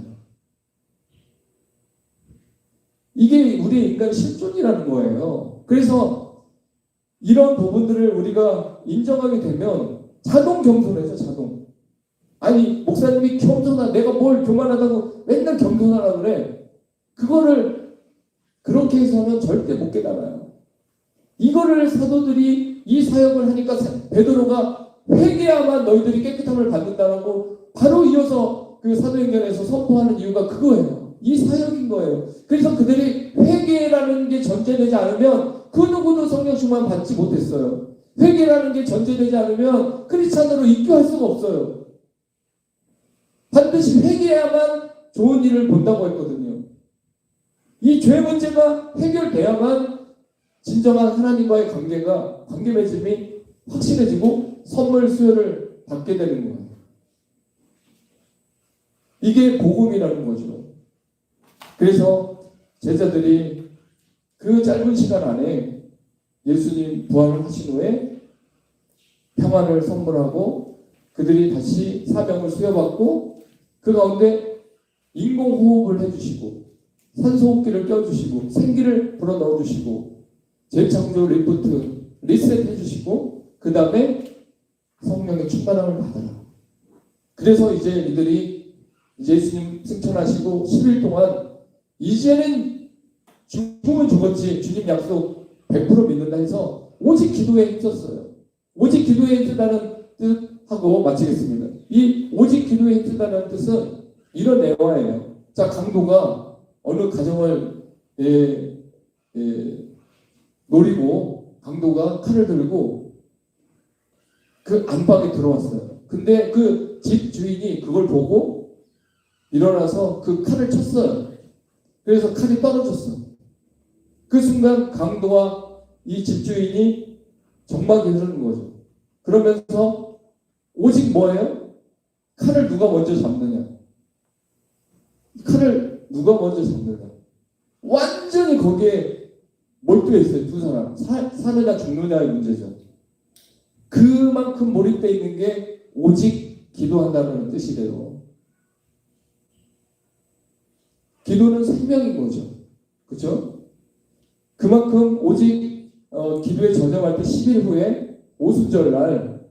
이게 우리 인간의 실존이라는 거예요. 그래서 이런 부분들을 우리가 인정하게 되면 자동 겸손해져. 자동. 아니 목사님이 내가 뭘 교만하다고 맨날 겸손하라고 그래. 그거를 그렇게 해서는 절대 못 깨달아요. 이거를 사도들이 이 사역을 하니까 베드로가 회개야만 너희들이 깨끗함을 받는다라고 바로 이어서 그 사도행전에서 선포하는 이유가 그거예요. 이 사역인 거예요. 그래서 그들이 회개라는 게 전제되지 않으면 그 누구도 성령 충만 받지 못했어요. 회개라는 게 전제되지 않으면 크리스찬으로 입교할 수가 없어요. 반드시 회개해야만 좋은 일을 본다고 했거든요. 이 죄 문제가 해결돼야만 진정한 하나님과의 관계 맺음이 확실해지고 선물 수요를 받게 되는 거예요. 이게 복음이라는 거죠. 그래서 제자들이 그 짧은 시간 안에 예수님 부활을 하신 후에 평안을 선물하고 그들이 다시 사명을 수여받고 그 가운데 인공호흡을 해주시고 산소호흡기를 껴주시고 생기를 불어넣어주시고 재창조 리프트 리셋 해주시고 그 다음에 성령의 충만함을 받아라. 그래서 이제 이들이 이제 예수님 승천하시고 10일 동안 이제는 죽으면 죽었지 주님 약속 100% 믿는다 해서 오직 기도에 힘썼어요. 오직 기도에 힘쓰다는 뜻하고 마치겠습니다. 이 오직 기도에 힘쓰다는 뜻은 이런 애화예요. 자, 강도가 어느 가정을 노리고 강도가 칼을 들고 그 안방에 들어왔어요. 근데 그 집 주인이 그걸 보고 일어나서 그 칼을 쳤어요. 그래서 칼이 떨어졌어. 그 순간 강도와 이 집주인이 정막이 흐르는 거죠. 그러면서 오직 뭐예요? 칼을 누가 먼저 잡느냐. 칼을 누가 먼저 잡느냐. 완전히 거기에 몰두해 있어요. 두 사람. 사느냐 죽느냐의 문제죠. 그만큼 몰입되어 있는 게 오직 기도한다는 뜻이래요. 기도는 생명인 거죠. 그렇죠? 그만큼 오직 기도에 전념할 때 10일 후에 오순절 날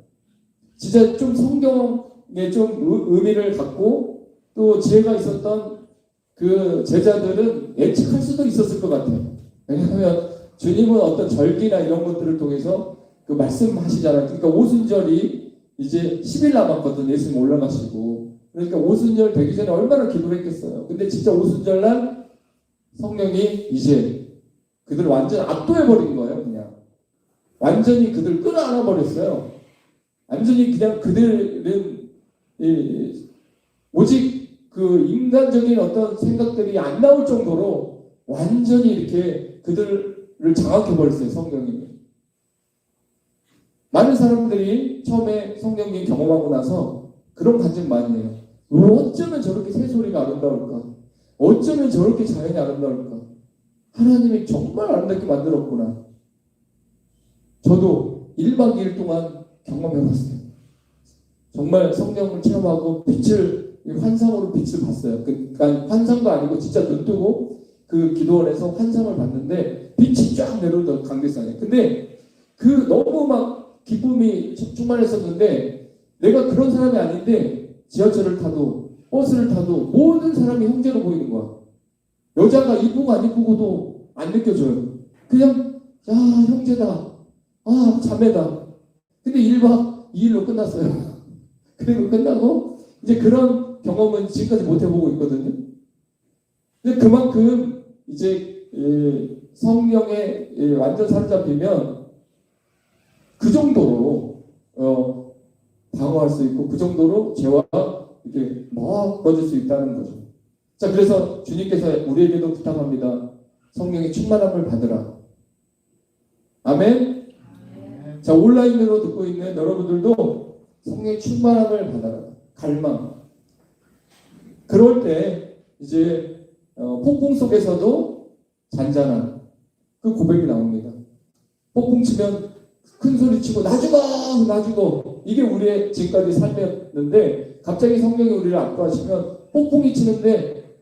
진짜 좀 성경에 좀 의미를 갖고 또 지혜가 있었던 그 제자들은 예측할 수도 있었을 것 같아요. 왜냐하면 주님은 어떤 절기나 이런 것들을 통해서 그 말씀하시잖아요. 그러니까 오순절이 이제 10일 남았거든. 예수님 올라가시고. 그러니까 오순절 되기 전에 얼마나 기도를 했겠어요. 근데 진짜 오순절 날 성령이 이제 그들을 완전 압도해버린 거예요. 그냥 완전히 그들을 끌어안아 버렸어요. 완전히 그냥 그들은 오직 그 인간적인 어떤 생각들이 안 나올 정도로 완전히 이렇게 그들을 장악해 버렸어요. 성령님이. 많은 사람들이 처음에 성령님 경험하고 나서 그런 간증 많이 해요. 어쩌면 저렇게 새소리가 아름다울까? 어쩌면 저렇게 자연이 아름다울까? 하나님이 정말 아름답게 만들었구나. 저도 1박 2일 동안 경험해봤어요. 정말 성령을 체험하고 환상으로 빛을 봤어요. 그러니까 환상도 아니고 진짜 눈 뜨고 그 기도원에서 환상을 봤는데 빛이 쫙 내려오던 강대상에. 근데 그 너무 막 기쁨이 충만했었는데 내가 그런 사람이 아닌데 지하철을 타도 버스를 타도 모든 사람이 형제로 보이는 거야. 여자가 이쁘고 안 이쁘고도 안 느껴져요. 그냥 야 형제다. 아 자매다. 근데 1박 2일로 끝났어요. 그리고 끝나고 이제 그런 경험은 지금까지 못 해보고 있거든요. 근데 그만큼 이제 성령에 완전 사로잡히면 그 정도로 방어할 수 있고 그 정도로 죄와 이렇게 멀어질 수 있다는 거죠. 자, 그래서 주님께서 우리에게도 부탁합니다. 성령의 충만함을 받으라. 아멘. 자, 온라인으로 듣고 있는 여러분들도 성령의 충만함을 받아라. 갈망. 그럴 때 이제 폭풍 속에서도 잔잔한 그 고백이 나옵니다. 폭풍 치면 큰 소리 치고 나 죽어 이게 우리의 지금까지 삶이었는데 갑자기 성령이 우리를 압도하시면 폭풍이 치는데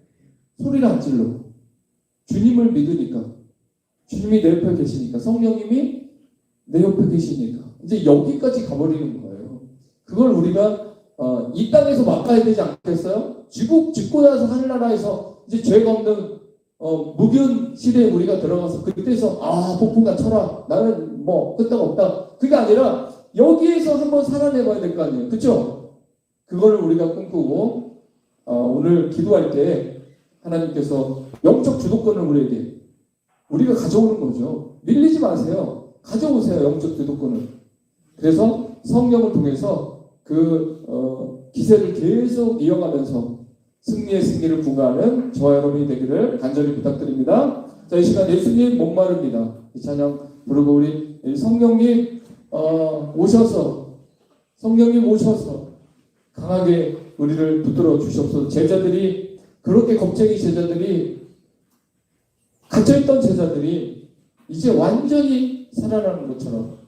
소리를 안 질러. 주님을 믿으니까 주님이 내 옆에 계시니까 성령님이 내 옆에 계시니까 이제 여기까지 가버리는 거예요. 그걸 우리가 이 땅에서 막아야 되지 않겠어요? 죽고 나서 하늘나라에서 이제 죄가 없는 무균 시대에 우리가 들어가서 그때서 폭풍아 쳐라 나는 뭐 끄떡 없다. 그게 아니라 여기에서 한번 살아내봐야 될 거 아니에요. 그렇죠? 그거를 우리가 꿈꾸고 오늘 기도할 때 하나님께서 영적 주도권을 우리가 가져오는 거죠. 밀리지 마세요. 가져오세요. 영적 주도권을. 그래서 성령을 통해서 그 기세를 계속 이어가면서 승리를 부과하는 저와 여러분이 되기를 간절히 부탁드립니다. 자, 이 시간 예수님 목마릅니다. 이 찬양 부르고 우리 성령님 오셔서 강하게 우리를 붙들어 주시옵소서. 제자들이 그렇게 겁쟁이 제자들이 갇혀있던 제자들이 이제 완전히 살아나는 것처럼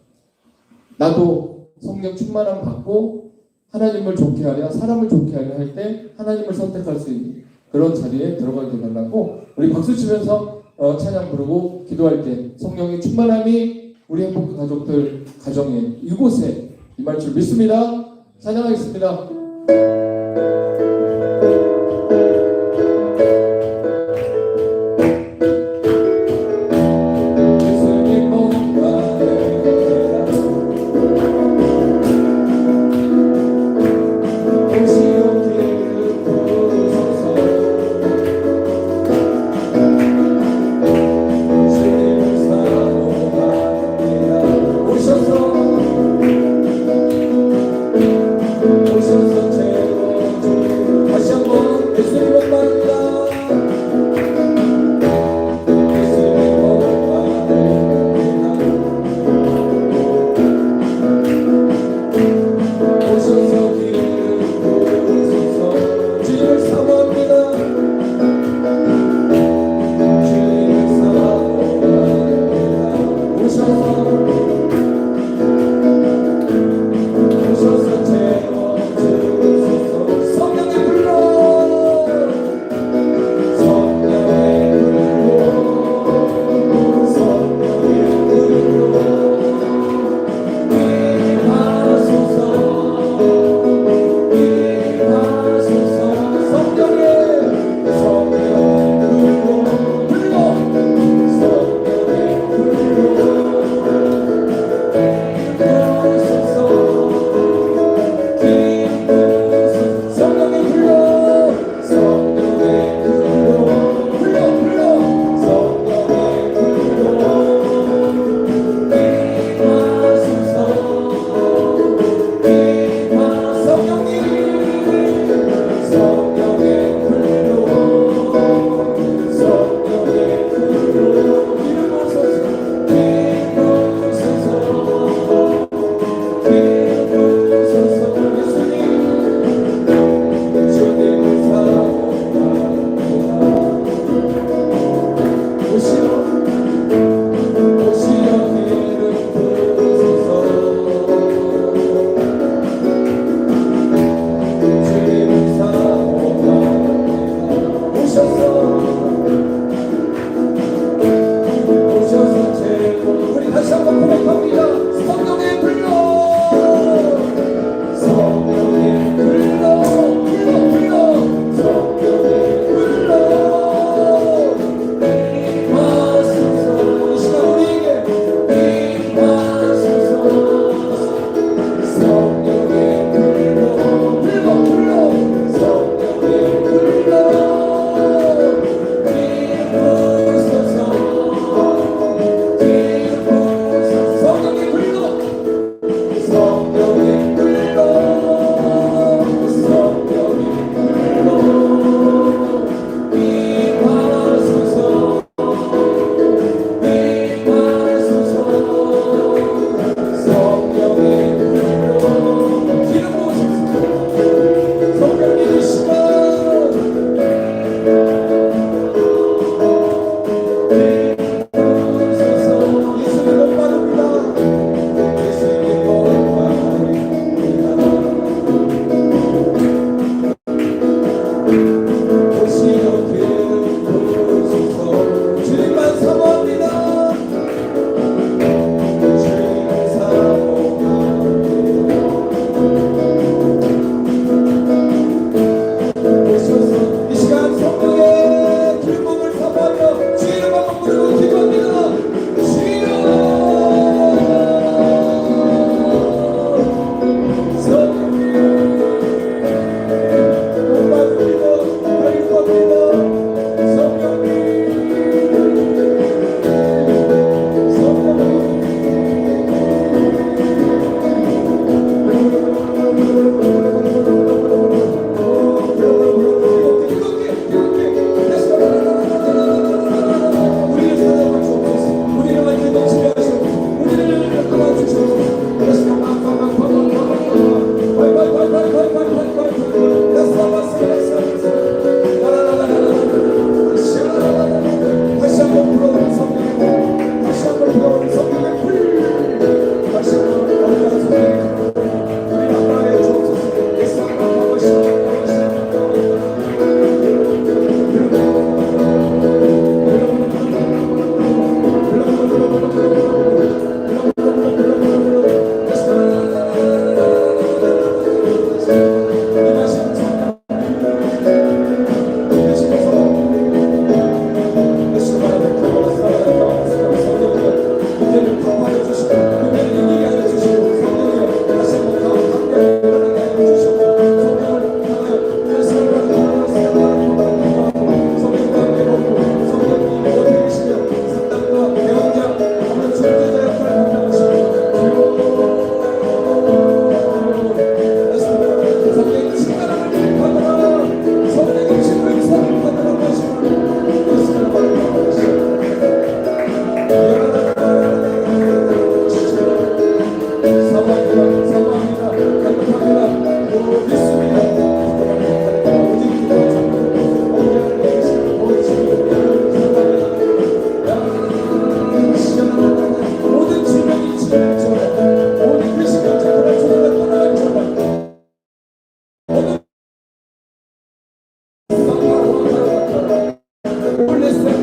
나도 성령 충만함 받고 하나님을 좋게 하려 사람을 좋게 하려 할 때 하나님을 선택할 수 있는 그런 자리에 들어가게 되달라고 우리 박수 치면서 찬양 부르고 기도할 때 성령의 충만함이 우리 행복한 가족들 가정에 이곳에 임할 줄 믿습니다. 찬양하겠습니다. bless them.